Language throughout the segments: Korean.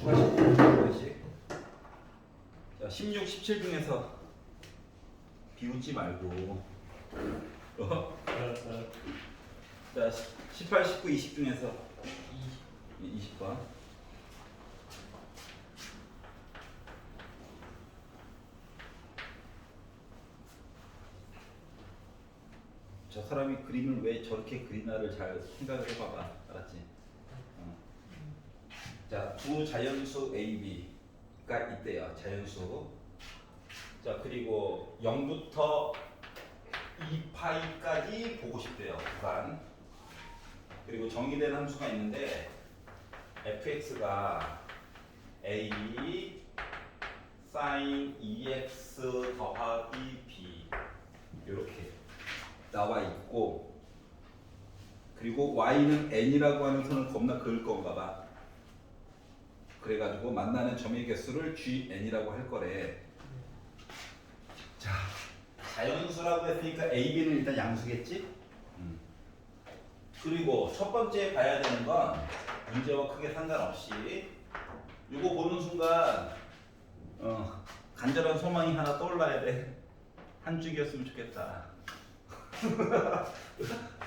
18, 19씩. 자, 16, 17 중에서 비웃지 말고. 자, 18, 19, 20 중에서 20번. 저 사람이 그림을 왜 저렇게 그리나를 잘 생각을 해봐봐. 알았지? 자, 두 자연수 A, B가 있대요. 자연수. 자, 그리고 0부터 2파이까지 보고 싶대요. 구간. 그리고 정의된 함수가 있는데 fx가 a sin 2x 더하기 b 이렇게 나와 있고, 그리고 y는 n이라고 하는 선을 겁나 그을 건가 봐. 그래가지고 만나는 점의 개수를 gn이라고 할 거래. 자, 자연수라고 했으니까 a, b는 일단 양수겠지? 그리고 첫 번째 봐야 되는 건 문제와 크게 상관없이 이거 보는 순간 간절한 소망이 하나 떠올라야 돼. 한 줄기였으면 좋겠다.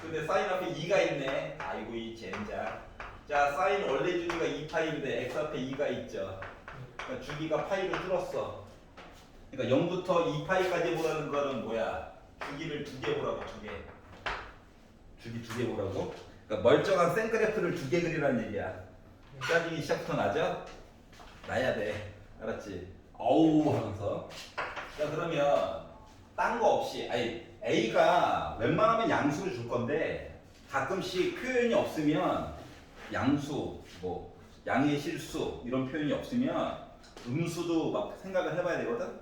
근데 사인 앞에 2가 있네. 아이고 이 젠장. 자, 사인 원래 주기가 2파인데 x 앞에 2가 있죠. 그러니까 주기가 파이로 줄었어. 그러니까 0부터 2파이까지 보라는 거는 뭐야? 주기를 2개 보라고. 2개. 주기 2개 보라고. 그러니까 멀쩡한 생그래프를 2개 그리라는 얘기야. 짜증이 시작부터 나죠? 나야 돼. 알았지? 어우 하면서. 자, 그러면 딴 거 없이, 아니 A가 웬만하면 양수를 줄 건데 가끔씩 표현이 없으면 양수, 뭐 양의 실수 이런 표현이 없으면 음수도 막 생각을 해봐야 되거든?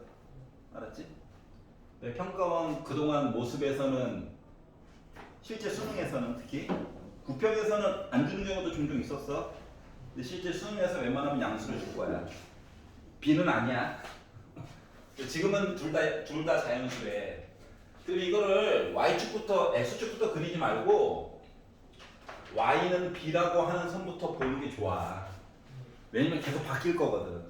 알았지? 네, 평가원 그동안 모습에서는, 실제 수능에서는 특히 부평에서는 안 주는 경우도 종종 있었어. 근데 실제 수능에서 웬만하면 양수를 줄 거야. B는 아니야. 지금은 둘 다 자연수래. 그리고 이거를 y축부터 x축부터 그리지 말고 y는 b라고 하는 선부터 보는 게 좋아. 왜냐면 계속 바뀔 거거든.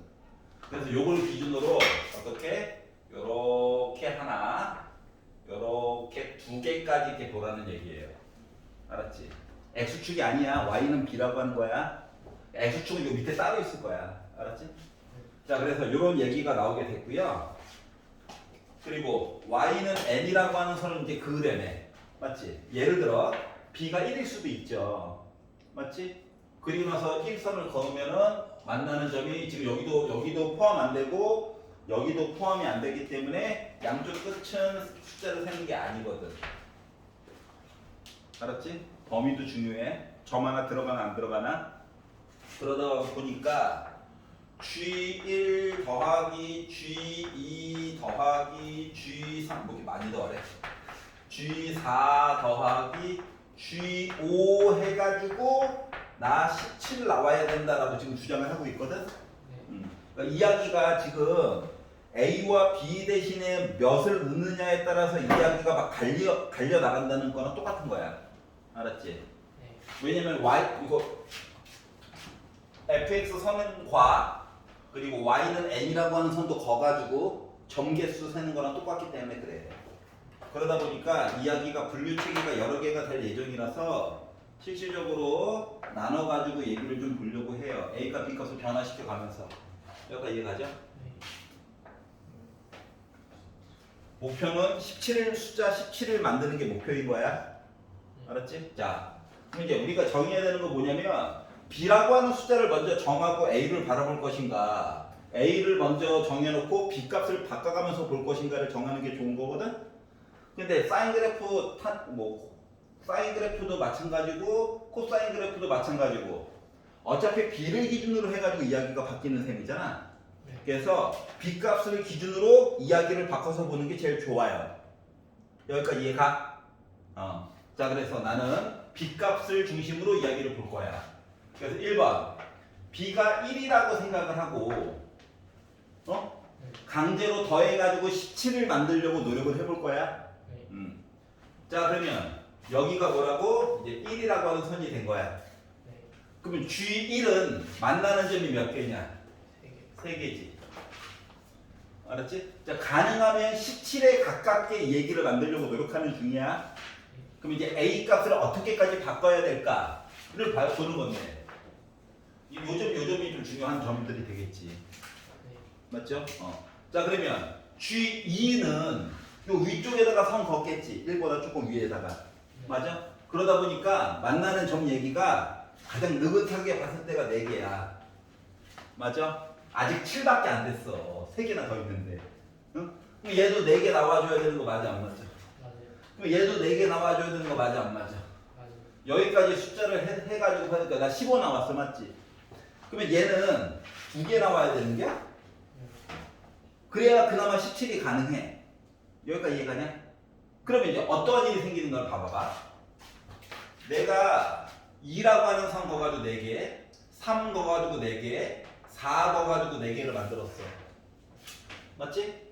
그래서 요걸 기준으로 어떻게? 요렇게 하나, 요렇게 2개까지 이렇게 보라는 얘기예요. 알았지? x축이 아니야. y는 b라고 하는 거야. x축은 요 밑에 따로 있을 거야. 알았지? 자, 그래서 이런 얘기가 나오게 됐고요. 그리고 y는 n이라고 하는 선을 이제 그으려네. 맞지? 예를 들어 b가 1일 수도 있죠. 맞지? 그리고 나서 1선을 그으면은 만나는 점이 지금 여기도 포함 안 되고 여기도 포함이 안 되기 때문에 양쪽 끝은 숫자를 세는 게 아니거든. 알았지? 범위도 중요해. 점 하나 들어가나 안 들어가나? 그러다 보니까 G1 더하기 G2 더하기 G3 뭐 이렇게 많이 더하래. G4 더하기 G5 해가지고 나 17 나와야 된다라고 지금 주장을 하고 있거든. 그러니까 이야기가 지금 A와 B 대신에 몇을 넣느냐에 따라서 이야기가 막 갈려 나간다는 거는 똑같은 거야. 알았지? 왜냐면 Y 이거 fx 선과 그리고 y는 n이라고 하는 선도 거가지고 점개수 세는 거랑 똑같기 때문에 그래. 그러다 보니까 이야기가 분류체계가 여러 개가 될 예정이라서 실질적으로 나눠가지고 얘기를 좀 보려고 해요. A값, B값을 변화시켜 가면서. 여기까지 이해가죠? 목표는 17일 숫자 17을 만드는 게 목표인 거야. 알았지? 자, 그럼 이제 우리가 정의해야 되는 거 뭐냐면 B라고 하는 숫자를 먼저 정하고 A를 바라볼 것인가, A를 먼저 정해놓고 B값을 바꿔가면서 볼 것인가를 정하는 게 좋은 거거든? 근데 사인 그래프, 사인 그래프도 마찬가지고 코사인 그래프도 마찬가지고 어차피 B를 기준으로 해가지고 이야기가 바뀌는 셈이잖아. 그래서 B값을 기준으로 이야기를 바꿔서 보는 게 제일 좋아요. 여기까지 이해가? 자, 그래서 나는 B값을 중심으로 이야기를 볼 거야. 그래서 1번 B가 1이라고 생각을 하고 강제로 더해가지고 17을 만들려고 노력을 해볼 거야. 자, 그러면 여기가 뭐라고? 이제 1이라고 하는 선이 된 거야. 그러면 G1은 만나는 점이 몇 개냐? 3개지. 알았지? 자, 가능하면 17에 가깝게 얘기를 만들려고 노력하는 중이야. 그럼 이제 A 값을 어떻게까지 바꿔야 될까를 보는 건데. 요점이 좀 중요한 점들이 되겠지. 맞죠? 자, 그러면 G2는 요 위쪽에다가 선 걷겠지. 1보다 조금 위에다가. 맞아? 그러다 보니까 만나는 점 얘기가 가장 느긋하게 봤을 때가 4개야. 맞아? 아직 7밖에 안 됐어. 3개나 더 있는데. 응? 그럼 얘도 4개 나와줘야 되는 거 맞아, 안 맞아? 맞아요. 그럼 얘도 4개 나와줘야 되는 거 맞아, 안 맞아? 맞아요. 여기까지 숫자를 해가지고 하니까 나 15 나왔어, 맞지? 그러면 얘는 2개 나와야 되는 게? 그래야 그나마 17이 가능해. 여기까지 이해가냐? 그러면 이제 어떠한 일이 생기는 걸 봐봐봐. 내가 2라고 하는 선 거가지고 4개, 3 거가지고 4개, 4 거가지고 4개를 만들었어. 맞지?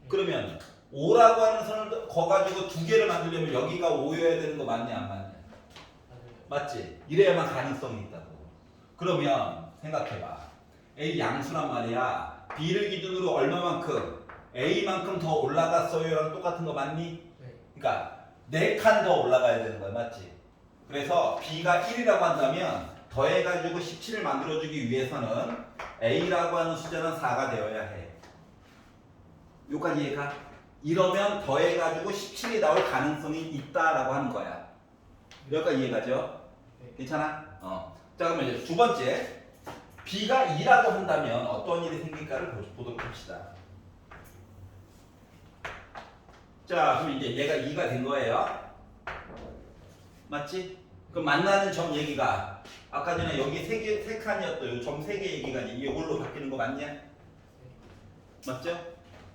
그러면 5라고 하는 선을 거가지고 2개를 만들려면 여기가 5여야 되는 거 맞냐, 안 맞냐? 맞지? 이래야만 가능성이 있다고. 그러면 생각해봐. A 양수란 말이야. B를 기준으로 얼마만큼? A만큼 더 올라갔어요랑 똑같은 거 맞니? 네. 그러니까 4칸 더 올라가야 되는 거야. 맞지? 그래서 B가 1이라고 한다면 더해가지고 17을 만들어주기 위해서는 A라고 하는 숫자는 4가 되어야 해. 여기까지 이해가? 이러면 더해가지고 17이 나올 가능성이 있다라고 하는 거야. 여기까지 이해가죠? 네. 괜찮아? 자, 그러면 이제 두 번째. B가 2라고 한다면 어떤 일이 생길까를 보도록 합시다. 자, 그럼 이제 얘가 2가 된 거예요. 맞지? 그럼 만나는 점 얘기가 아까 전에 여기 세 칸이었던 점 3개 얘기가 이걸로 바뀌는 거 맞냐? 맞죠?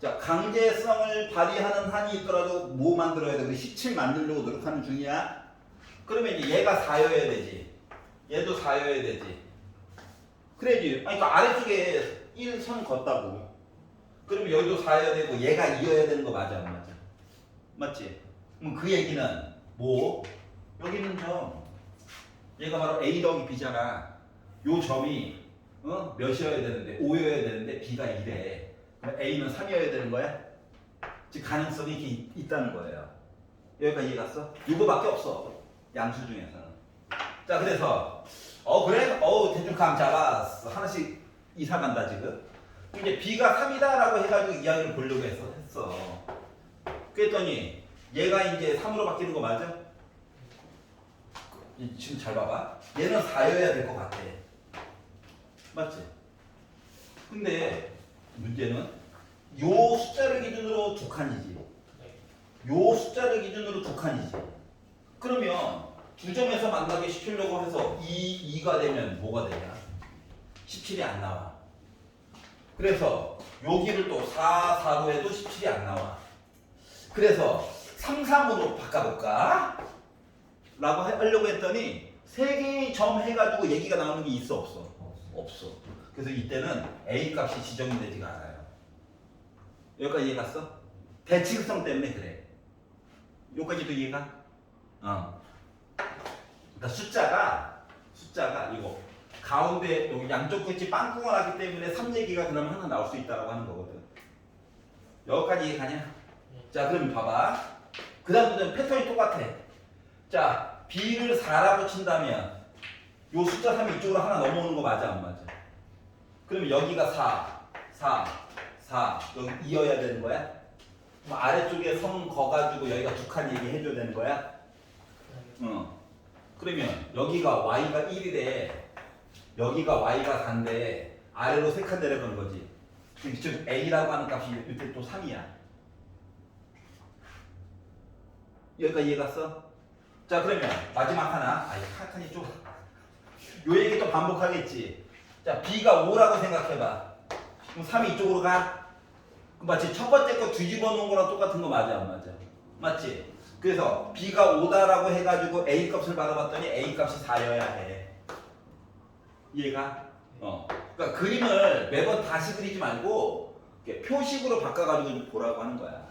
자, 강제성을 발휘하는 한이 있더라도 뭐 만들어야 돼? 우리 17 만들려고 노력하는 중이야. 그러면 이제 얘가 4여야 되지. 얘도 4여야 되지. 그래야지. 아니, 그러니까 아래쪽에 1선 걷다고. 그러면 여기도 4여야 되고 얘가 2여야 되는 거 맞아, 안 맞아? 맞지? 그럼 그 얘기는 뭐? 여기는 점. 얘가 바로 A 더하기 B잖아. 요 점이 몇이어야 되는데 5여야 되는데 B가 2래. 그럼 A는 3이어야 되는 거야? 즉 가능성이 이렇게 있다는 거예요. 여기까지 이해 갔어? 이거밖에 없어. 양수 중에서는. 자, 그래서 그래? 대충 감 잡았어. 하나씩 이사 간다 지금. 이제 B가 3이다라고 해가지고 이야기를 보려고 했어. 그랬더니 얘가 이제 3으로 바뀌는 거 맞아? 지금 잘 봐봐. 얘는 4여야 될 것 같아. 맞지? 근데 문제는 요 숫자를 기준으로 2칸이지. 요 숫자를 기준으로 2칸이지. 그러면 두 점에서 만나게 시키려고 해서 2가 되면 뭐가 되냐? 17이 안 나와. 그래서 여기를 또 4로 해도 17이 안 나와. 그래서 3, 3으로 바꿔볼까? 라고 하려고 했더니 3개의 점 해가지고 얘기가 나오는 게 있어 없어? 없어. 그래서 이때는 A 값이 지정이 되지가 않아요. 여기까지 이해 갔어? 대칭성 때문에 그래. 여기까지도 이해가? 그러니까 숫자가 이거 가운데 여기 양쪽 끝이 빵꾸가 나기 때문에 3얘기가 그러면 하나 나올 수 있다고 하는 거거든. 여기까지 이해가냐? 자, 그럼 봐봐. 그 다음부터는 패턴이 똑같아. 자, B를 4라고 친다면 요 숫자 3이 이쪽으로 하나 넘어오는 거 맞아, 안 맞아? 그러면 여기가 4 여기 2여야 되는 거야? 그럼 아래쪽에 선 거가지고 여기가 2칸 얘기해줘야 되는 거야? 그러면 여기가 Y가 1이래. 여기가 Y가 4인데 아래로 3칸 내려간 거지. 즉 A라고 하는 값이 이때 또 3이야. 여기까지 이해 갔어? 자, 그러면 마지막 하나. 칸이 좀. 요 얘기 또 반복하겠지. 자, B가 5라고 생각해봐. 그럼 3이 이쪽으로 가? 마치 첫 번째 거 뒤집어 놓은 거랑 똑같은 거 맞아, 안 맞아? 맞지? 그래서 B가 5다라고 해가지고 A 값을 받아봤더니 A 값이 4여야 해. 이해가? 그러니까 그림을 매번 다시 그리지 말고 표식으로 바꿔가지고 보라고 하는 거야.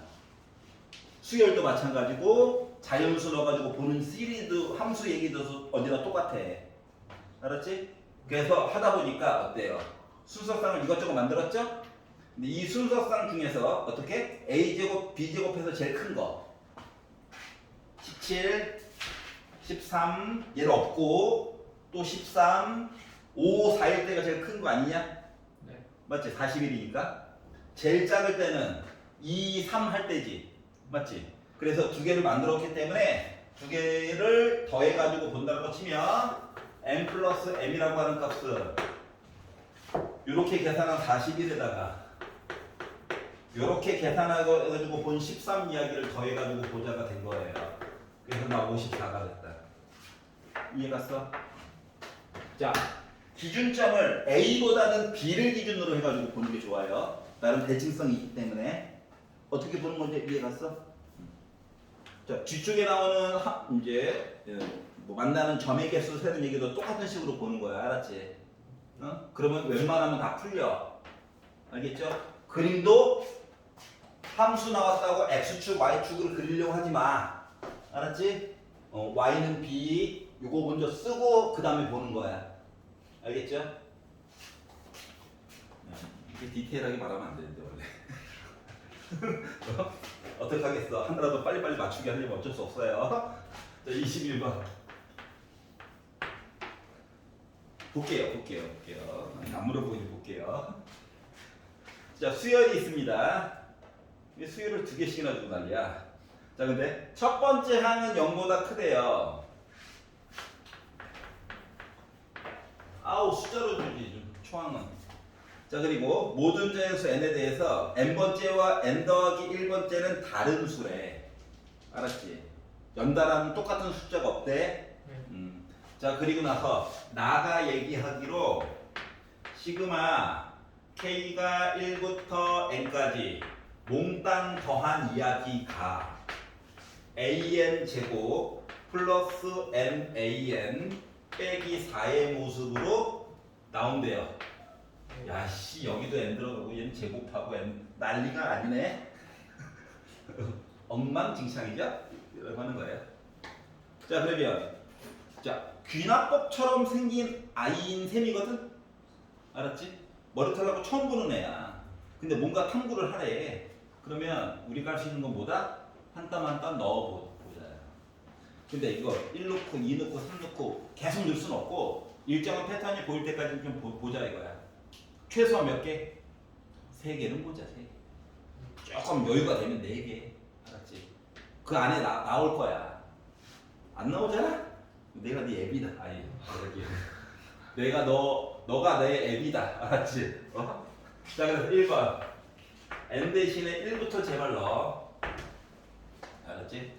수열도 마찬가지고 자연수 넣어가지고 보는 시리즈 함수 얘기도 언제나 똑같아. 알았지? 그래서 하다 보니까 어때요? 순서쌍을 이것저것 만들었죠? 근데 이 순서쌍 중에서 어떻게? A제곱, B제곱해서 제일 큰 거 17, 13 얘는 없고 또 13, 5, 4일 때가 제일 큰 거 아니냐? 네. 맞지? 40일이니까 제일 작을 때는 2, 3 할 때지 맞지? 그래서 두 개를 만들었기 때문에 두 개를 더해가지고 본다고 치면 m 플러스 m이라고 하는 값은 이렇게 계산한 41에다가 이렇게 계산해가지고 본 13 이야기를 더해가지고 보자가 된 거예요. 그래서 나 54가 됐다. 이해 갔어? 자, 기준점을 A보다는 B를 기준으로 해가지고 보는 게 좋아요. 나름 대칭성이 있기 때문에 어떻게 보는 건지 이해 갔어? 자, 뒤쪽에 나오는 이제 뭐 만나는 점의 개수 세는 얘기도 똑같은 식으로 보는 거야, 알았지? 어? 그러면 웬만하면 다 풀려. 알겠죠? 그림도 함수 나왔다고 x축, y축을 그리려고 하지 마. 알았지? y는 b, 이거 먼저 쓰고 그 다음에 보는 거야. 알겠죠? 이게 디테일하게 말하면 안 되는데 원래. 어떻게 하겠어? 하나라도 빨리빨리 맞추게 하려면 어쩔 수 없어요. 자, 21번. 볼게요. 안 물어보고 이제 볼게요. 자, 수열이 있습니다. 이 수열을 두 개씩이나 주고 난리야. 자, 근데 첫 번째 항은 0보다 크대요. 아우, 숫자로 주지, 초항은. 자, 그리고 모든 자연수 n에 대해서 n번째와 n 더하기 1번째는 다른 수래. 알았지? 연달아는 똑같은 숫자가 없대. 자, 그리고 나서 나가 얘기하기로 시그마 k가 1부터 n까지 몽땅 더한 이야기가 an 제곱 플러스 man 빼기 4의 모습으로 나온대요. 야씨, 여기도 n 들어가고 얘는 제곱하고 n 난리가 아니네. 엉망진창이죠? 이렇게 하는 거예요. 자, 그러면 자, 귀납법처럼 생긴 아이인 셈이거든? 알았지? 머리털라고 처음 보는 애야. 근데 뭔가 탐구를 하래. 그러면 우리가 할 수 있는 건 뭐다? 한 땀 한 땀 넣어보자. 근데 이거 1 넣고 2 넣고 3 넣고 계속 넣을 수는 없고 일정한 패턴이 보일 때까지 좀 보자 이거야. 최소한 몇 개? 3개는 보자. 3개. 조금 여유가 되면 4개. 알았지? 그 안에 나올 거야. 안 나오잖아? 내가 네 앱이다. 아니, 내가 너가 내 앱이다. 알았지? 어? 자, 그래서 1번 n 대신에 1부터 제발 넣어. 알았지?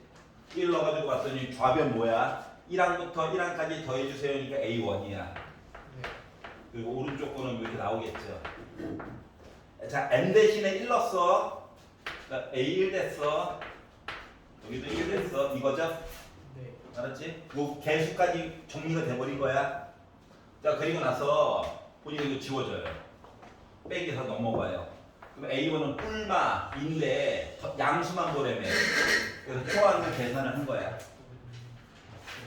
1 넣어가지고 봤더니 좌변 뭐야? 1항부터 1항까지 더해주세요니까 A1이야. 그리고 오른쪽 거는 이렇게 나오겠죠. 자, n 대신에 1 넣었어. 자, A1 됐어. 여기도 1 됐어. 이거죠? 네. 알았지? 뭐 개수까지 정리가 돼버린 거야. 자, 그리고 나서 보니까 이거 지워져요. 빼기해서 넘어가요. 그럼 A1은 뿔마인데 양수만 보려면 그래서 초항을 계산을 한 거야.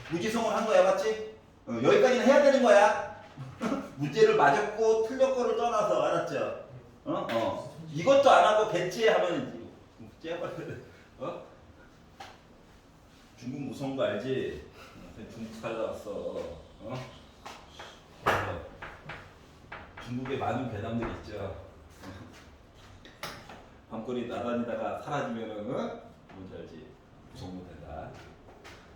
무지성을 한 거야, 맞지? 여기까지는 해야 되는 거야. 문제를 맞았고 틀렸고를 떠나서, 알았죠? 이것도 안 하고 배치하면 째버려. 중국 무서운 거 알지? 중국 살다 왔어. 중국에 많은 괴담들이 있죠. 밤거리 나다니다가 사라지면은 뭔지 알지? 무서운 거 된다.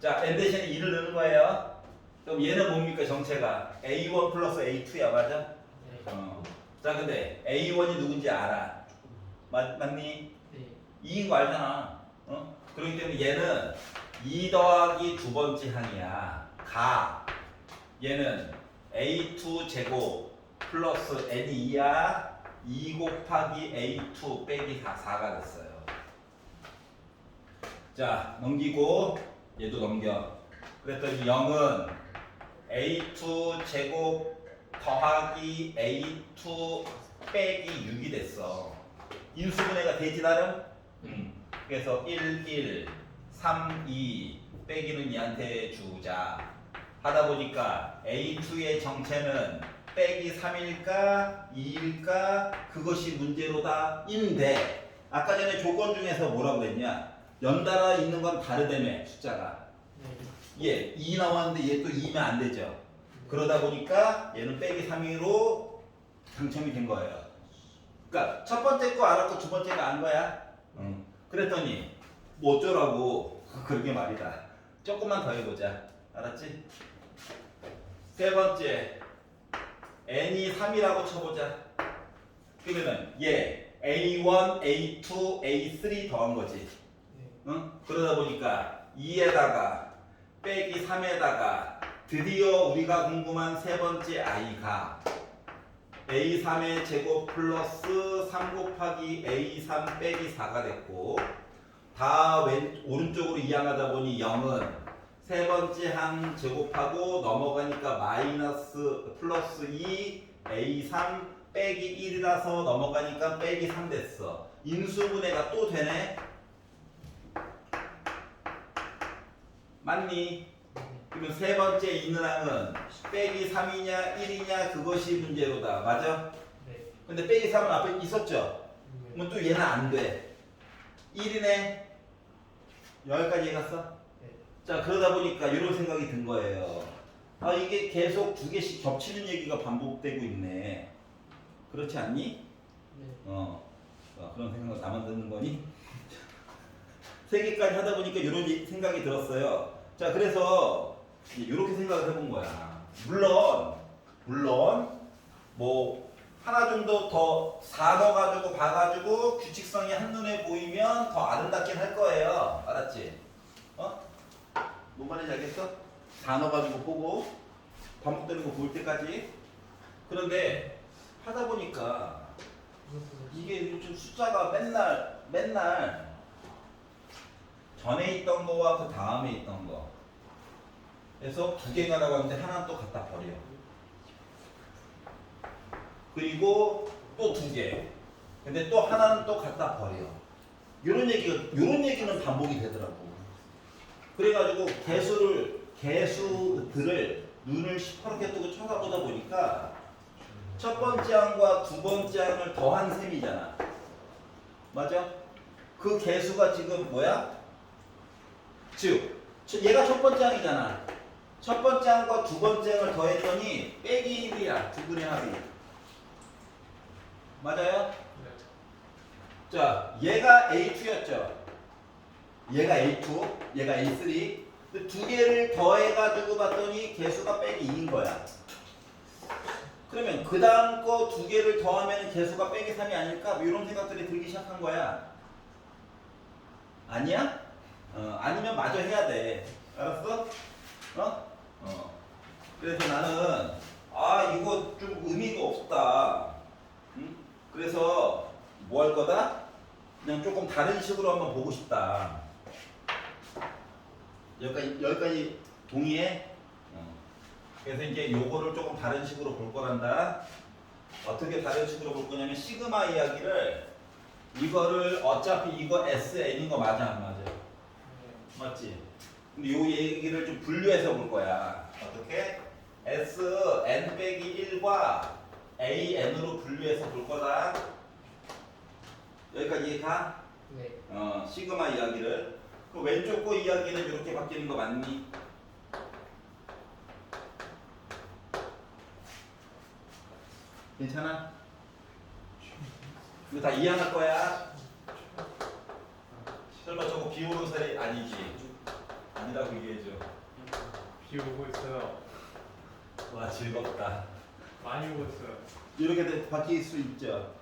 자, n 대신에 2를 넣는 거예요. 그럼 얘는 뭡니까 정체가? A1 플러스 A2야, 맞아? 네. 자, 근데 A1이 누군지 알아. 맞니? 네. 2인 거 알잖아. 그렇기 때문에 얘는 2 더하기 두 번째 항이야. 얘는 A2 제곱 플러스 N2야. 2 곱하기 A2 빼기 4가 됐어요. 자, 넘기고 얘도 넘겨. 그랬더니 0은 A2 제곱 더하기 A2 빼기 6이 됐어. 인수분해가 되지 나름? 그래서 1, 1, 3, 2 빼기는 얘한테 주자. 하다 보니까 A2의 정체는 빼기 3일까 2일까 그것이 문제로다 인데 아까 전에 조건 중에서 뭐라고 그랬냐 연달아 있는 건 다르다며 숫자가 얘 2 나왔는데 얘 또 2면 안 되죠. 그러다 보니까 얘는 빼기 3으로 당첨이 된 거예요. 그러니까 첫 번째 거 알았고 두 번째가 안 거야. 그랬더니 뭐 어쩌라고 그러게 말이다. 조금만 더 해보자. 알았지? 세 번째 n이 3이라고 쳐보자. 그러면은 얘 A1, A2, A3 더한 거지. 응? 그러다 보니까 2에다가 빼기 3에다가 드디어 우리가 궁금한 세 번째 i가 A3의 제곱 플러스 3 곱하기 A3 빼기 4가 됐고 다 오른쪽으로 이항하다 보니 0은 세 번째 항 제곱하고 넘어가니까 마이너스 플러스 2 A3 빼기 1이라서 넘어가니까 빼기 3 됐어. 인수분해가 또 되네. 맞니? 그러면 세 번째 있는 항은 빼기 3이냐 1이냐 그것이 문제로다. 맞아? 네. 근데 빼기 3은 앞에 있었죠? 그러면 또 얘는 안 돼. 1이네. 여기까지 해갔어? 네. 자 그러다 보니까 이런 생각이 든 거예요. 아 이게 계속 두 개씩 겹치는 얘기가 반복되고 있네. 그렇지 않니? 네. 그런 생각을 나만 듣는 거니? 세 개까지 하다 보니까 이런 생각이 들었어요. 자 그래서 이렇게 생각을 해본 거야. 물론 뭐 하나 정도 더 사넣어가지고 봐가지고 규칙성이 한눈에 보이면 더 아름답긴 할 거예요. 알았지? 뭔 말인지 알겠어? 사넣어가지고 보고 반복되는 거 볼 때까지. 그런데 하다 보니까 이게 좀 숫자가 맨날 전에 있던 거와 그 다음에 있던 거 그래서 두 개가 나왔는데 하나는 또 갖다 버려. 그리고 또 두 개. 근데 또 하나는 또 갖다 버려. 요런 얘기는 반복이 되더라고. 그래가지고 개수들을 눈을 시퍼렇게 뜨고 쳐다보다 보니까 첫 번째 항과 두 번째 항을 더한 셈이잖아. 맞아? 그 개수가 지금 뭐야? 즉 얘가 첫 번째 항이잖아. 첫 번째 항과 두 번째 항을 더했더니 빼기 1이야. 두 분의 합이. 맞아요? 네. 자, 얘가 A2였죠. 얘가 A2, 얘가 A3. 근데 두 개를 더해가지고 봤더니 개수가 빼기 2인 거야. 그러면 그 다음 거 두 개를 더하면 개수가 빼기 3이 아닐까? 뭐 이런 생각들이 들기 시작한 거야. 아니야? 아니면 마저 해야 돼. 알았어? 그래서 나는 이거 좀 의미가 없다. 응? 그래서 뭐 할 거다? 그냥 조금 다른 식으로 한번 보고 싶다. 여기까지 동의해? 그래서 이제 요거를 조금 다른 식으로 볼 거란다. 어떻게 다른 식으로 볼 거냐면 시그마 이야기를 이거를 어차피 이거 SN인 거 맞아 안 맞아? 맞지? 근데 요 얘기를 좀 분류해서 볼 거야. 어떻게? SN 빼기 1과 AN으로 분류해서 볼 거다. 여기까지 이해가? 네. 시그마 이야기를. 그 왼쪽 거 이야기는 이렇게 바뀌는 거 맞니? 괜찮아? 이거 다 이해할 거야? 설마 저거 비오는 살이 아니지? 아니라고 얘기해줘. 비 오고 있어요. 와 즐겁다. 많이 오고 있어요. 이렇게 바뀔 수 있죠.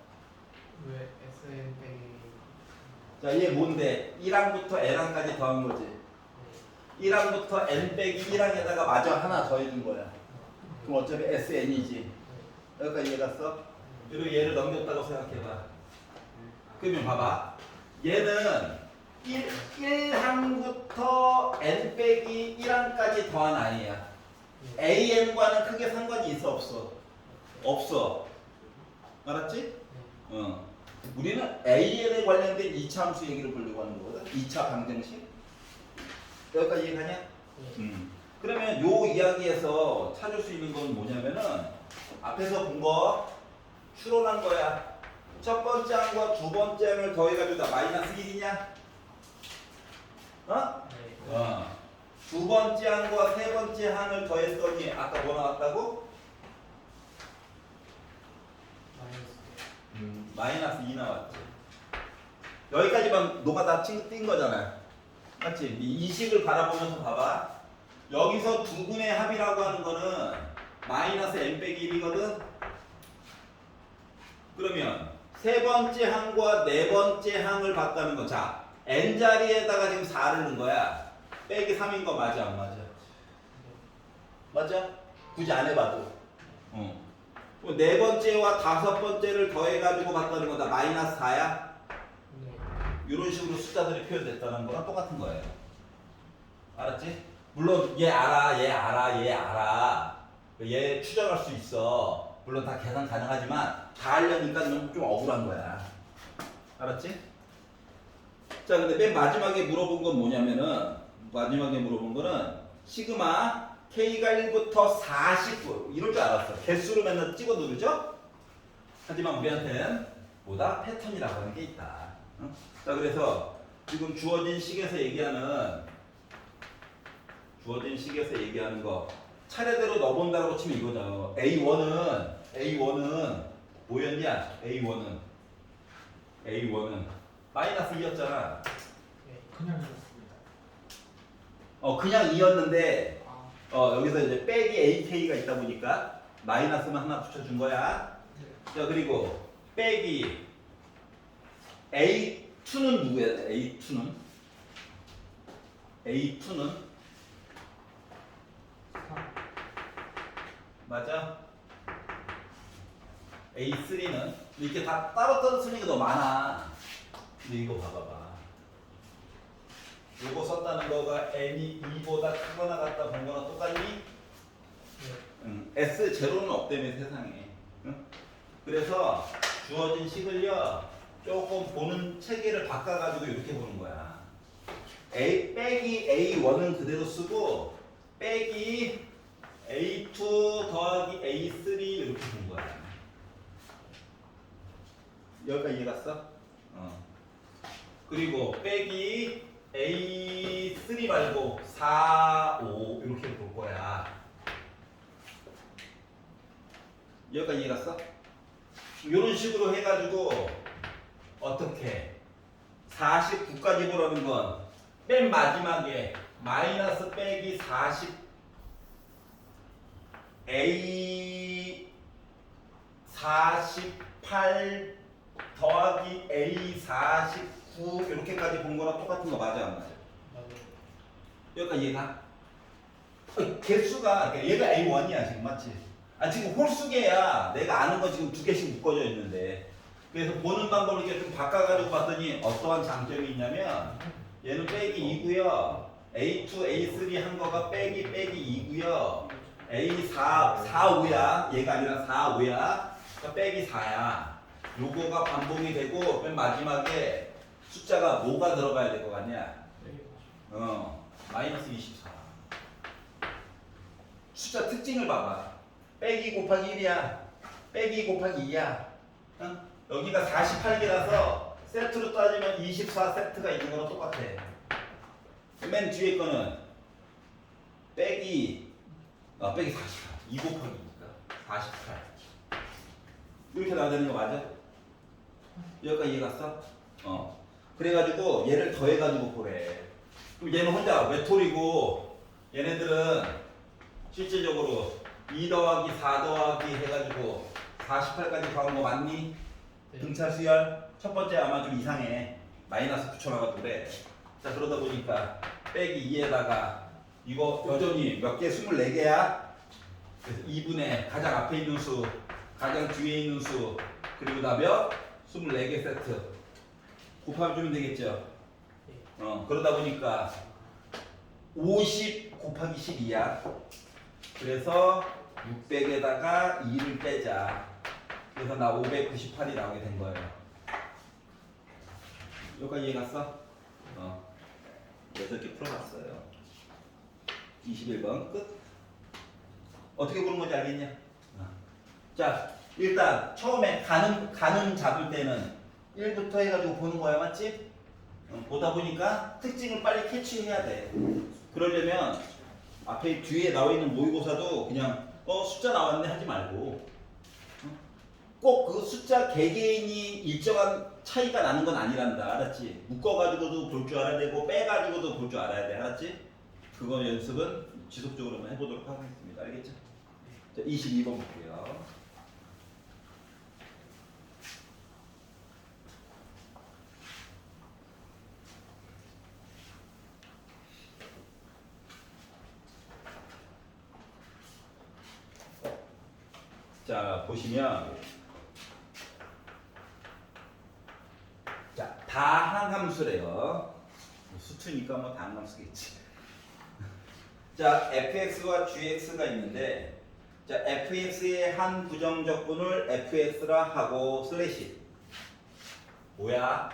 왜 SN 빼기? 자, 얘 뭔데? 1항부터 N항까지 더한 거지. 1항부터 N 빼기 1항에다가 마저 하나 더해준 거야. 그럼 어차피 SN이지. 여기까지 이해갔어? 그리고 얘를 넘겼다고 생각해봐. 그러면 봐봐. 얘는 1항부터 N 빼기 1항까지 더한 i야. AN과는 크게 상관이 있어 없어? 없어. 알았지? 우리는 AN에 관련된 2차 함수 얘기를 보려고 하는 거거든. 2차 방정식. 여기까지 이해가냐? 그러면 요 이야기에서 찾을 수 있는 건 뭐냐면은 앞에서 본 거 추론한 거야. 첫 번째 항과 두 번째 항을 더해가지고 다 마이너스 1이냐? 어? 네. 두 번째 항과 세 번째 항을 더했더니 아까 뭐 나왔다고? 마이너스 2 나왔지. 여기까지만 너가 다 띈 거잖아. 맞지? 이 식을 바라보면서 봐봐. 여기서 두 분의 합이라고 하는 거는 마이너스 n 빼기 1이거든. 그러면 세 번째 항과 네 번째 항을 봤다는 거. 자, n 자리에다가 지금 4를 넣은 거야. 빼기 3인 거 맞아 안 맞아? 맞아? 굳이 안 해봐도. 네 번째와 다섯 번째를 더해가지고 봤다는 거다. 마이너스 4야? 네. 이런 식으로 숫자들이 표현됐다는 거랑 똑같은 거예요. 알았지? 물론 얘 알아, 얘 알아, 얘 알아. 얘 추정할 수 있어. 물론 다 계산 가능하지만 다 하려니까 좀 억울한 거야. 알았지? 자, 근데 맨 마지막에 물어본 건 뭐냐면은 마지막에 물어본 거는 시그마 K가 1부터 49 이럴 줄 알았어. 개수로 맨날 찍어 누르죠? 하지만 우리한테는 뭐다? 패턴이라고 하는 게 있다. 응? 자, 그래서 지금 주어진 식에서 얘기하는 거 차례대로 넣어본다고 치면 이거죠. A1은 뭐였냐? A1은 마이너스 2였잖아. 네. 그냥 이렇습니다. 그냥 2였는데 아. 여기서 이제 빼기 AK가 있다 보니까 마이너스만 하나 붙여준 거야. 네. 자, 그리고 빼기 A2는 누구야? A2는 맞아? A3는 이렇게 다 따로 쓰는 게 더 많아. 근데 이거 봐봐봐. 요거 썼다는 거가 n이 2보다 크거나 같다 본 거랑 똑같니? 네. S0는 없다며 세상에. 응? 그래서 주어진 식을요 조금 보는 체계를 바꿔가지고 이렇게 보는 거야. 빼기 A1은 그대로 쓰고 빼기 A2 더하기 A3 이렇게 본 거야. 여기까지 이해 갔어? 그리고 빼기 A3 말고 4, 5 이렇게 볼 거야. 여기까지 이해 갔어? 이런 식으로 해가지고 어떻게 49까지 보라는 건 맨 마지막에 마이너스 빼기 40 A 48 더하기 A 49 이렇게까지 본 거랑 똑같은 거 맞아 안 맞아? 맞아요. 여기까지 이해가? 개수가 얘가 A1이야 지금 맞지? 지금 홀수계야. 내가 아는 거 지금 두 개씩 묶어져 있는데 그래서 보는 방법을 이렇게 좀 바꿔가지고 봤더니 어떠한 장점이 있냐면 얘는 빼기 2고요. A2, A3 한 거가 빼기 2고요. A4, 4, 5야. 얘가 아니라 4, 5야. 그러니까 빼기 4야. 요거가 반복이 되고 맨 마지막에 숫자가 뭐가 들어가야 될 것 같냐? 네. 마이너스 24. 숫자 특징을 봐봐. 빼기 곱하기 1이야. 빼기 곱하기 2야. 여기가 48개라서 세트로 따지면 24세트가 있는 거랑 똑같아. 맨 뒤에 거는 빼기 48. 2 곱하기니까 48. 이렇게 나와야 되는 거 맞아? 여기까지 이해 갔어? 그래가지고 얘를 더해가지고 보래. 그럼 얘는 혼자 외톨이고 얘네들은 실질적으로 2 더하기 4 더하기 해가지고 48까지 가온 거 맞니? 네. 등차 수열 첫 번째 아마 좀 이상해. 마이너스 붙여놔가지고 그래. 자, 그러다 보니까 빼기 2에다가 이거 여전히 몇 개? 24개야. 그래서 2분의 가장 앞에 있는 수, 가장 뒤에 있는 수, 그리고 다 몇? 24개 세트. 곱하면 주면 되겠죠. 그러다 보니까 50 곱하기 12야. 그래서 600에다가 2를 빼자. 그래서 나 598이 나오게 된 거예요. 여기까지 이해 갔어? 그래서 이렇게 풀어봤어요. 21번 끝. 어떻게 보는 건지 알겠냐? 자, 일단 처음에 가는 잡을 때는 1부터 해가지고 보는 거야, 맞지? 보다 보니까 특징을 빨리 캐치해야 돼. 그러려면 앞에 뒤에 나와 있는 모의고사도 그냥 숫자 나왔네 하지 말고 꼭 그 숫자 개개인이 일정한 차이가 나는 건 아니란다. 알았지? 묶어가지고도 볼 줄 알아야 되고 빼가지고도 볼 줄 알아야 돼. 알았지? 그거 연습은 지속적으로 해보도록 하겠습니다. 알겠죠? 자, 22번 볼게요. 자, 보시면 자, 다항함수래요. 수투니까 뭐 다항함수겠지. 자, fx와 gx가 있는데 자, fx의 한 부정적분을 fx라 하고 슬래시 뭐야?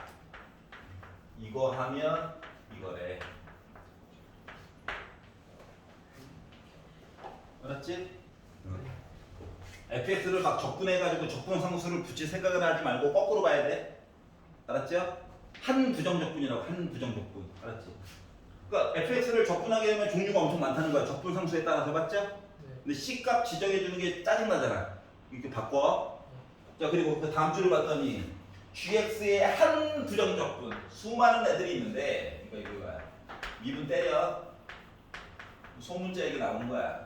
이거 하면 이거래. 알았지? fx를 막 적분해가지고 적분상수를 붙일 생각을 하지 말고 거꾸로 봐야 돼. 알았죠? 한 부정적분이라고. 한 부정적분. 알았지? 그러니까 fx를 적분하게 되면 종류가 엄청 많다는 거야. 적분상수에 따라서. 맞죠? 근데 C값 지정해주는 게 짜증나잖아. 이렇게 바꿔. 자, 그리고 그 다음 줄을 봤더니 gx의 한 부정적분. 수많은 애들이 있는데 이거야. 미분 때려. 소문자 얘기 나오는 거야.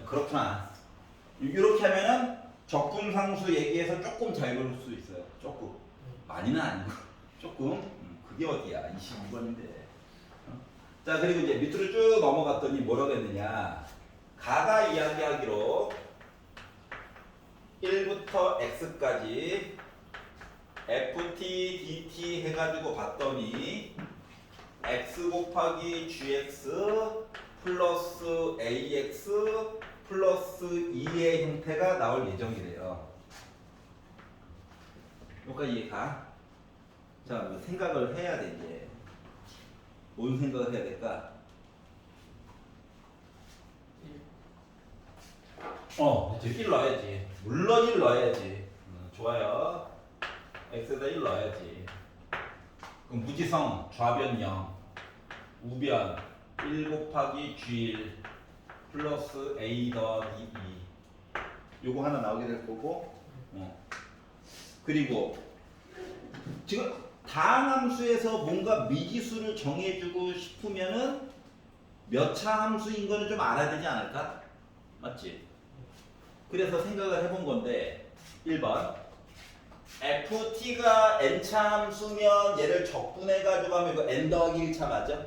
그렇구나. 이렇게 하면은 적분상수 얘기해서 조금 잘 배울 수 있어요. 조금. 많이는 아니고 조금. 그게 어디야? 22번인데. 자, 그리고 이제 밑으로 쭉 넘어갔더니 뭐라고 했느냐? 가가 이야기하기로 1부터 x까지 ft, dt 해가지고 봤더니 x 곱하기 gx 플러스 ax 플러스 2의 형태가 나올 예정이래요. 여기까지 이해가? 자, 뭐 생각을 해야 돼 이제. 뭔 생각을 해야 될까? 이제 1 넣어야지. 물론 1 넣어야지. 좋아요. x에다 1 넣어야지. 그럼 무지성 좌변 0, 우변 1 곱하기 g1 플러스 a 더하기 2. 요거 하나 나오게 될 거고. 그리고 지금 다항함수에서 뭔가 미지수를 정해주고 싶으면은 몇 차 함수인 거는 좀 알아야 되지 않을까? 맞지? 그래서 생각을 해본 건데 1번 ft가 n차 함수면 얘를 적분해가지고 하면 이거 n 더하기 1차 맞아?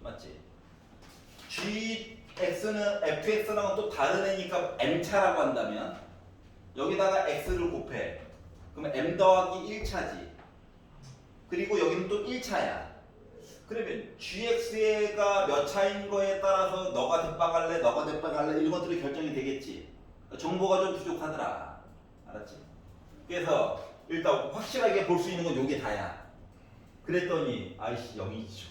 맞지? gx는 fx랑은 또 다른 애니까 m차라고 한다면 여기다가 x를 곱해. 그러면 m 더하기 1차지. 그리고 여기는 또 1차야. 그러면 gx가 몇 차인 거에 따라서 너가 대박할래, 너가 대박할래 이런 것들이 결정이 되겠지. 정보가 좀 부족하더라. 알았지? 그래서 일단 확실하게 볼 수 있는 건 요게 다야. 그랬더니 아이씨 0이죠.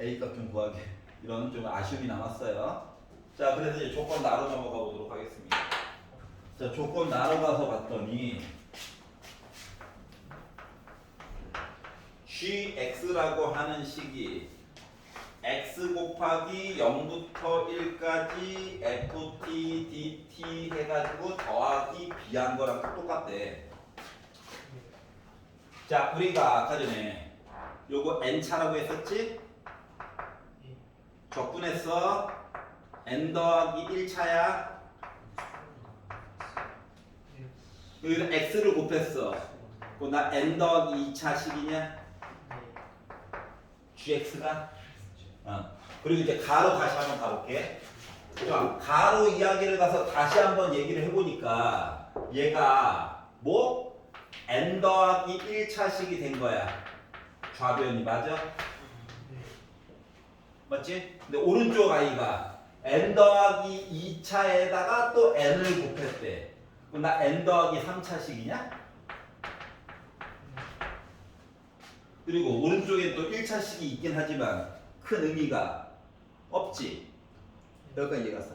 A값 좀 구하게. 이런 좀 아쉬움이 남았어요. 자, 그래서 이제 조건 나로 넘어가 보도록 하겠습니다. 자, 조건 나로 가서 봤더니 gx라고 하는 식이 x 곱하기 0부터 1까지 ft, dt 해가지고 더하기 b한 거랑 똑같대. 자, 우리가 아까 전에 요거 n차라고 했었지? 적분했어. n 더하기 1차야. 여기서 x를 곱했어. 그럼 나 n 더하기 2차식이냐? gx가? 그리고 이제 가로 다시 한번 가볼게. 자, 가로 이야기를 가서 다시 한번 얘기를 해보니까 얘가 뭐? n 더하기 1차식이 된 거야. 좌변이 맞아? 맞지? 근데 오른쪽 아이가 n 더하기 2차에다가 또 n을 곱했대. 그럼 나 n 더하기 3차식이냐? 그리고 오른쪽에 또 1차식이 있긴 하지만 큰 의미가 없지. 여기까지 이해갔어.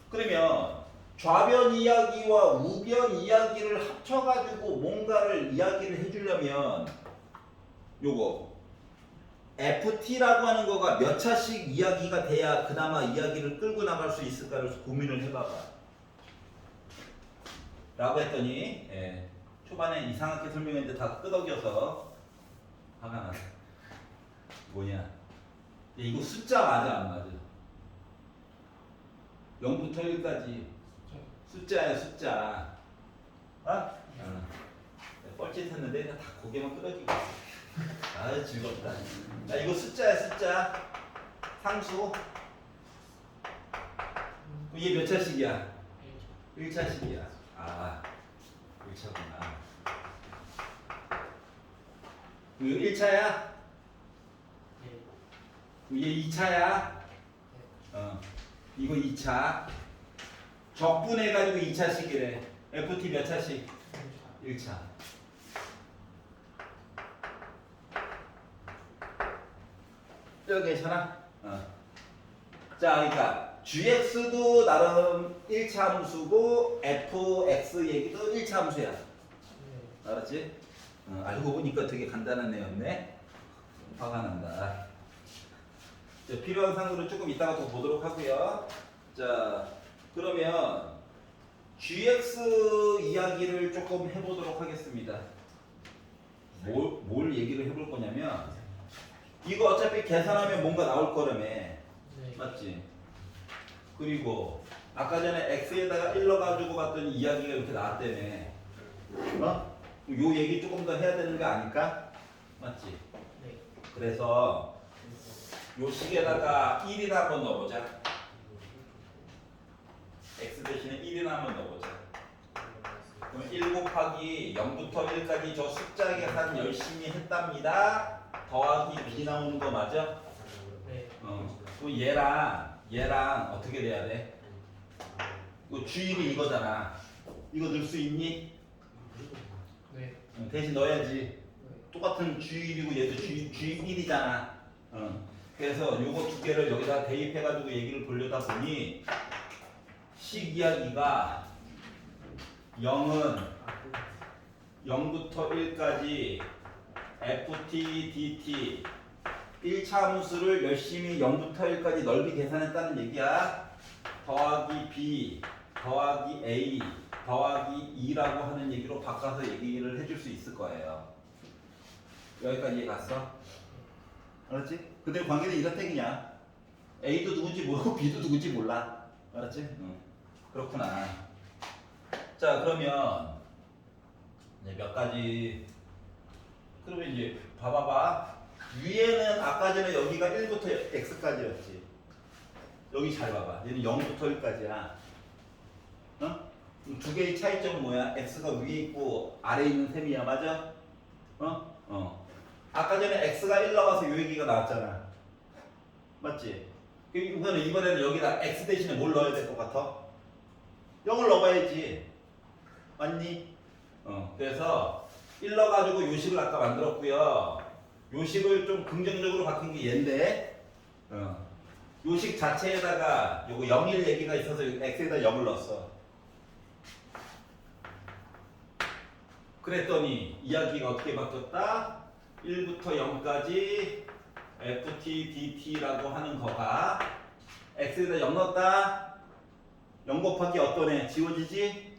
그러면 좌변 이야기와 우변 이야기를 합쳐가지고 뭔가를 이야기를 해주려면 요거 FT라고 하는 거가 몇 차씩 이야기가 돼야 그나마 이야기를 끌고 나갈 수 있을까를 고민을 해봐봐. 라고 했더니 초반에 이상하게 설명했는데 다 끄덕여서 화가 나네. 뭐냐? 이거 숫자 맞아 안 맞아? 0부터 1까지 숫자야 숫자. 어? 뻘짓했는데 다 고개만 끄덕이고 있어. 아 즐겁다. 자 이거 숫자야 숫자. 상수. 이게 몇 차씩이야? 1차씩이야. 아 1차구나. 이거 1차야? 이게 2차야? 이거 2차. 적분해가지고 2차씩이래. FT 몇 차씩? 1차. 여기 괜찮아? 자, 그러니까 GX도 나름 1차 함수고 FX 얘기도 1차 함수야. 알았지? 알고 보니까 되게 간단한 애였네. 화가 난다. 자, 필요한 상으로 조금 이따가 또 보도록 하고요. 자, 그러면 GX 이야기를 조금 해보도록 하겠습니다. 뭘 얘기를 해볼 거냐면 이거 어차피 계산하면 뭔가 나올 거라며. 맞지? 그리고 아까 전에 X에다가 1 넣어가지고 봤더니 이야기가 이렇게 나왔다며. 어? 요 얘기 조금 더 해야 되는 거 아닐까? 맞지? 네. 그래서 요 식에다가 1이나 한번 넣어보자. X 대신에 1이나 한번 넣어보자. 그럼 1 곱하기 0부터 1까지 저 숫자 계산 열심히 했답니다. 더하기 B 나오는 거 맞아? 네. 또 얘랑 어떻게 돼야 돼? 이거 주일이 이거잖아. 이거 넣을 수 있니? 네. 대신 넣어야지. 똑같은 주일이고 얘도 주일이잖아. 그래서 요거 두 개를 여기다 대입해가지고 얘기를 돌려다 보니 식 이야기가 0은 0부터 1까지 FT, DT 1차 함수를 열심히 0부터 1까지 넓이 계산했다는 얘기야. 더하기 B, 더하기 A, 더하기 2라고 하는 얘기로 바꿔서 얘기를 해줄 수 있을 거예요. 여기까지 이해 갔어? 알았지? 그대로 관계는 이렇다 그냥. A도 누군지 모르고 B도 누군지 몰라. 알았지? 응. 그렇구나. 자 그러면 이제 몇 가지. 그러면 이제 봐봐봐. 위에는 아까 전에 여기가 1부터 X까지였지. 여기 잘 봐봐. 얘는 0부터 1까지야. 어? 두 개의 차이점은 뭐야? X가 위에 있고 아래에 있는 셈이야. 맞아? 아까 전에 X가 1 나와서 요 얘기가 나왔잖아. 맞지? 이번에는 여기다 X 대신에 뭘 넣어야 될 것 같아? 0을 넣어봐야지. 맞니? 그래서 1 넣어가지고 요식을 아까 만들었고요. 요식을 좀 긍정적으로 바뀐 게 얘인데, 요식 자체에다가 요거 0, 1 얘기가 있어서 X에다 0을 넣었어. 그랬더니 이야기가 어떻게 바뀌었다? 1부터 0까지 FT, DT라고 하는 거가 X에다 0 넣었다. 0 곱하기 어떤 애? 지워지지?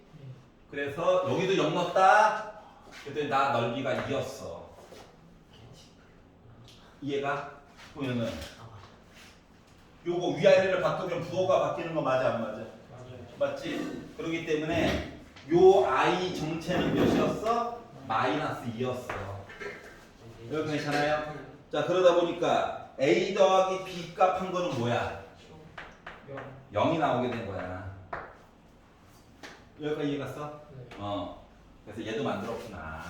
그래서 여기도 0 넣었다. 그랬더니 나 넓이가 2였어. 이해가? 보면은 요거 위아래를 바꾸면 부호가 바뀌는 거 맞아 안 맞아? 맞지? 그렇기 때문에 요 I 정체는 몇이었어? 마이너스 2였어. 여러분 괜찮아요? 자 그러다 보니까 A 더하기 B 값 한 거는 뭐야? 0이 나오게 된 거야. 여기까지 이해 갔어? 그래서 얘도 만들었구나.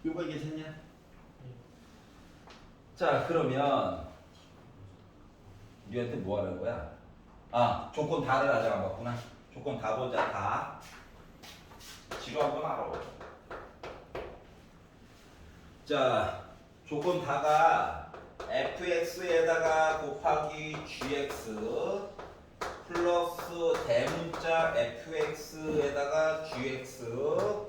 요거 괜찮냐? 자 그러면 우리한테 뭐 하는 거야? 조건 다를 아직 안 봤구나. 조건 다 보자. 다 지루한 건 알아. 자 조건 다가 fx에다가 곱하기 gx 플러스 대문자 fx에다가 gx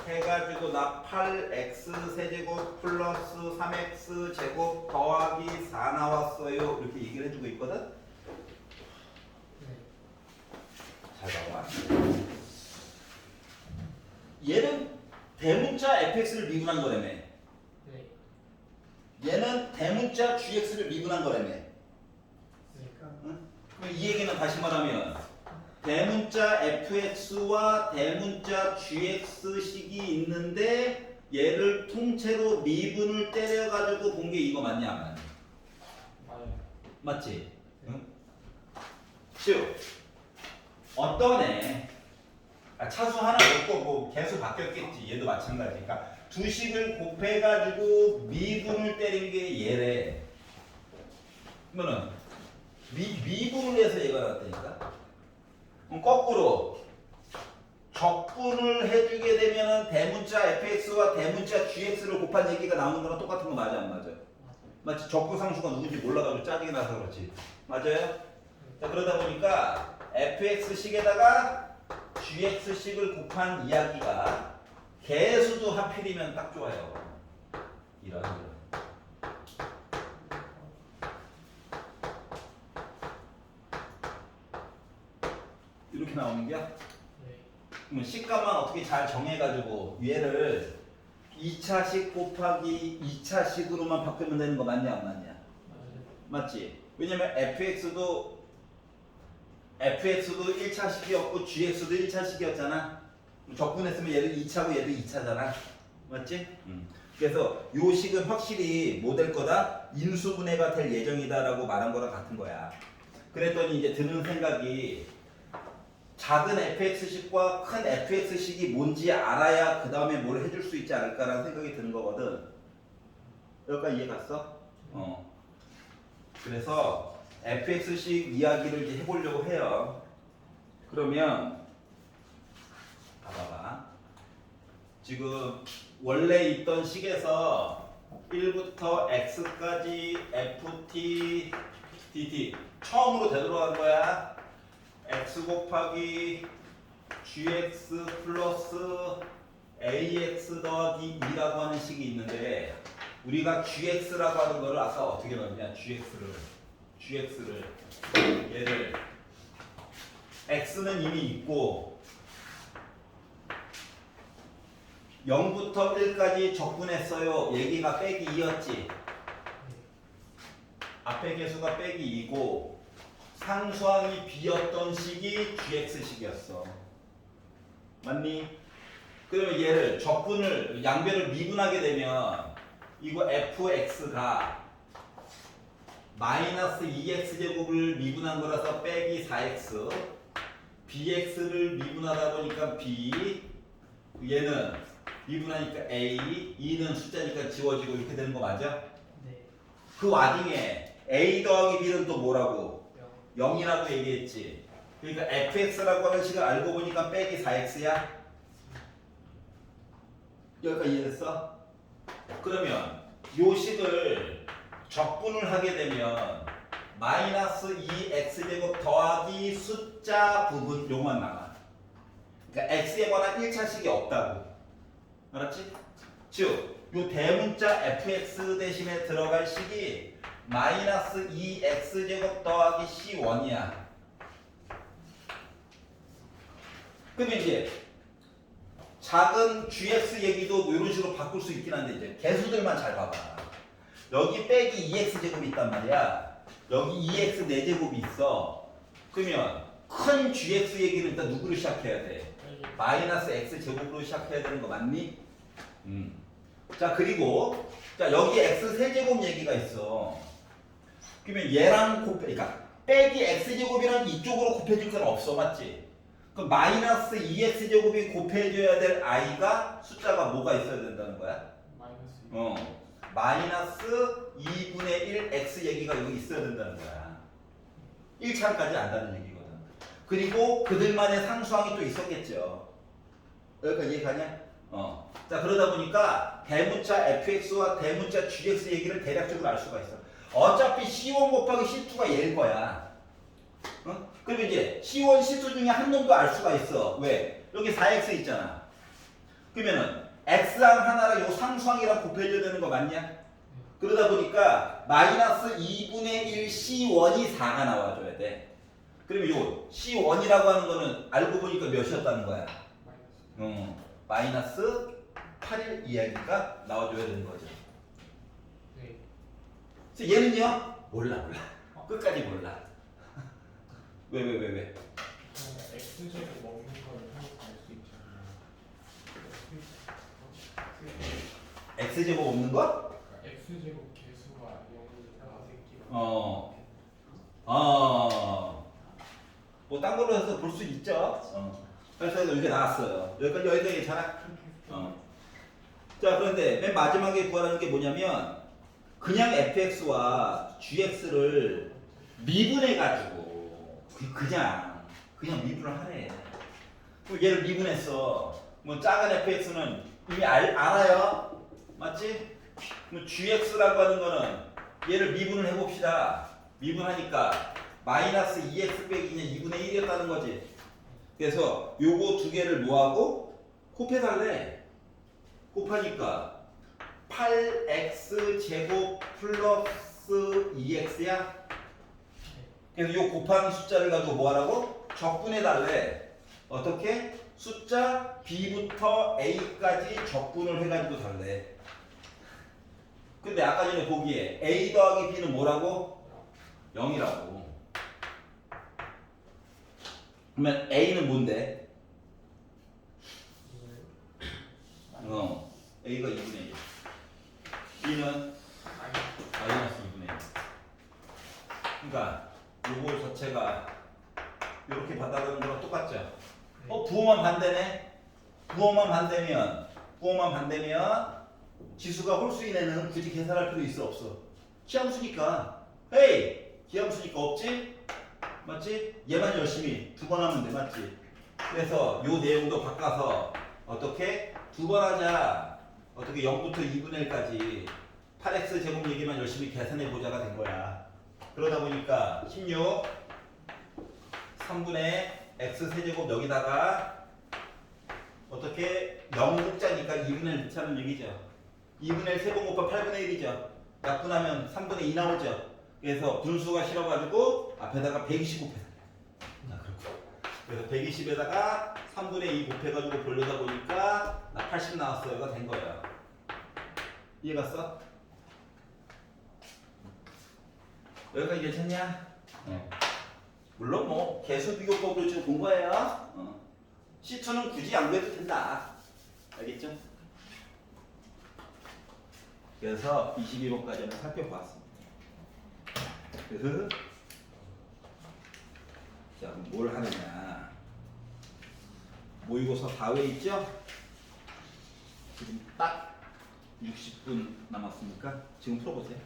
해가지고 나 8x 세제곱 플러스 3x 제곱 더하기 4 나왔어요. 이렇게 얘기를 해주고 있거든. 네. 잘 봐봐. 얘는 대문자 fx를 미분한 거라며. 네. 얘는 대문자 gx를 미분한 거라며. 그러니까 응? 그럼 이 얘기는 다시 말하면 대문자 fx와 대문자 gx식이 있는데 얘를 통째로 미분을 때려가지고 본 게 이거 맞냐 안 맞냐? 맞아요. 맞지? 응? 즉 어떤 애 차수 하나 없고 뭐 개수 바뀌었겠지. 얘도 마찬가지니까 두 식을 곱해가지고 미분을 때린 게 얘래. 그러면은 미분을 해서 얘가 나왔다니까. 그럼 거꾸로 적분을 해주게 되면은 대문자 fx와 대문자 gx를 곱한 얘기가 나오는 거랑 똑같은 거 맞아 안 맞아? 맞지? 적부상수가 누군지 몰라가지고 짜증이 나서 그렇지. 맞아요? 자 그러다 보니까 fx식에다가 gx식을 곱한 이야기가 개수도 하필이면 딱 좋아요. 이런. 이렇게 나오는 게야? 네. 그러면 식값만 어떻게 잘 정해가지고 얘를 2차식 곱하기 2차식으로만 바꾸면 되는 거 맞냐 안 맞냐? 맞아요. 맞지? 왜냐면 fx도 1차식이었고 gx도 1차식이었잖아. 적분했으면 얘를 2차고 얘도 2차잖아. 맞지? 그래서 요 식은 확실히 뭐 될 거다? 인수분해가 될 예정이다라고 말한 거랑 같은 거야. 그랬더니 이제 드는 생각이 작은 fx식과 큰 fx식이 뭔지 알아야 그 다음에 뭘 해줄 수 있지 않을까라는 생각이 드는 거거든. 여기까지 이해 갔어? 그래서 fx식 이야기를 이제 해보려고 해요. 그러면 봐봐. 지금 원래 있던 식에서 1부터 x까지 ft, dt 처음으로 되돌아간 거야. x 곱하기 gx 플러스 ax 더하기 2라고 하는 식이 있는데 우리가 gx라고 하는 거를 아까 어떻게 넣었냐? gx를 얘를 x는 이미 있고 0부터 1까지 적분했어요. 얘기가 빼기 2였지. 앞에 개수가 빼기 2고 상수항이 b였던 식이 gx식이었어. 맞니? 그러면 얘를 적분을 양변을 미분하게 되면 이거 fx가 마이너스 2x제곱을 미분한 거라서 빼기 4x bx를 미분하다 보니까 b 얘는 미분하니까 a 2는 숫자니까 지워지고 이렇게 되는 거 맞아? 네. 그 와중에 a 더하기 b는 또 뭐라고? 0. 0이라고 얘기했지. 그러니까 fx라고 하는 식을 알고 보니까 빼기 4x야. 여기까지 이해됐어? 그러면 요 식을 적분을 하게 되면 마이너스 2x제곱 더하기 숫자 부분 요만 남아. 그러니까 x에 관한 1차식이 없다고. 알았지? 즉, 요 대문자 fx 대신에 들어갈 식이 마이너스 2x제곱 더하기 c1이야. 그러면 이제 작은 gx 얘기도 이런 식으로 바꿀 수 있긴 한데 이제 개수들만 잘 봐봐. 여기 빼기 2x제곱이 있단 말이야. 여기 2x 4제곱이 있어. 그러면 큰 gx 얘기는 일단 누구로 시작해야 돼? 마이너스 x제곱으로 시작해야 되는 거 맞니? 자 그리고 자 여기 x 세제곱 얘기가 있어. 그러면 얘랑 그러니까 빼기 x제곱이랑 이쪽으로 곱해줄 건 없어. 맞지? 그럼 마이너스 2x제곱이 곱해줘야 될 i가 숫자가 뭐가 있어야 된다는 거야? 마이너스. 마이너스 2분의 1 x 얘기가 여기 있어야 된다는 거야. 1차까지 안다는 얘기거든. 그리고 그들만의 상수항이 또 있었겠죠. 여기까지 이해가냐? 자 그러다 보니까 대문자 fx와 대문자 gx 얘기를 대략적으로 알 수가 있어. 어차피 C1 곱하기 C2가 얘일 거야. 어? 그럼 이제 C1, C2 중에 한 놈도 알 수가 있어. 왜? 여기 4x 있잖아. 그러면은 x항 하나랑 요 상수항이랑 곱해줘야 되는 거 맞냐? 그러다 보니까 마이너스 2분의 1 C1이 4가 나와줘야 돼. 그러면 요 C1이라고 하는 거는 알고 보니까 몇이었다는 거야? 마이너스 8일 이야기가 나와줘야 되는 거죠. 네. 그래서 얘는요? 몰라. 끝까지 몰라. 왜? 그러면 X제곱 먹는 걸 한번 알수 있잖아요. x제곱 없는 거? 그러니까 X제곱 개수가 0이니까 새끼가 뭐 딴 걸로 해서 볼 수 있죠. 그래서 이게 나왔어요. 여기까지 괜찮아? 자, 그런데 맨 마지막에 구하라는 게 뭐냐면 그냥 fx와 gx를 미분해가지고 그냥 미분을 하래. 그럼 얘를 미분했어. 뭐 작은 fx는 이미 알아요. 맞지? 그럼 gx라고 하는 거는 얘를 미분을 해봅시다. 미분하니까 마이너스 2x 빼기 2분의 1이었다는 거지. 그래서 요거 두 개를 뭐하고 곱해달래. 곱하니까 8x 제곱 플러스 2x야. 그래서 요 곱하는 숫자를 가지고 뭐하라고? 적분해달래. 어떻게? 숫자 b부터 a까지 적분을 해가지고 달래. 근데 아까 전에 보기에 a 더하기 b는 뭐라고? 0이라고. 그러면 a는 뭔데? a가 2분의 1. b는 마이너스 2분의 1. 그러니까 요거 자체가 이렇게 받아가는 거랑 똑같죠? 부호만 반대네? 부호만 반대면 지수가 홀수인 애는 굳이 계산할 필요 있어 없어? 기함수니까. 헤이! 기함수니까 없지? 맞지? 얘만 열심히 두 번 하면 돼. 맞지? 그래서 요 내용도 바꿔서 어떻게? 두 번 하자. 어떻게 0부터 2분의 1까지 8x 제곱 얘기만 열심히 계산해 보자가 된 거야. 그러다 보니까 16 3분의 x 세제곱 여기다가 어떻게 0국자니까 2분의 1 넣자는 얘기죠. 2분의 1 세번 곱하면 8분의 1이죠. 약분하면 3분의 2 나오죠. 그래서 분수가 싫어가지고 앞에다가 120 곱해달래. 그래서 120에다가 3분의 2 곱해가지고 보려다 보니까 80 나왔어요가 된 거예요. 이해갔어? 여기까지 괜찮냐? 물론 뭐 개수 비교법으로 지금 본 거예요. C2는 굳이 안 그래도 된다. 알겠죠? 그래서 22번까지 한번 살펴봤습니다. 그래서 자, 뭘 하느냐? 모의고사 4회 있죠? 지금 딱 60분 남았으니까 지금 풀어보세요.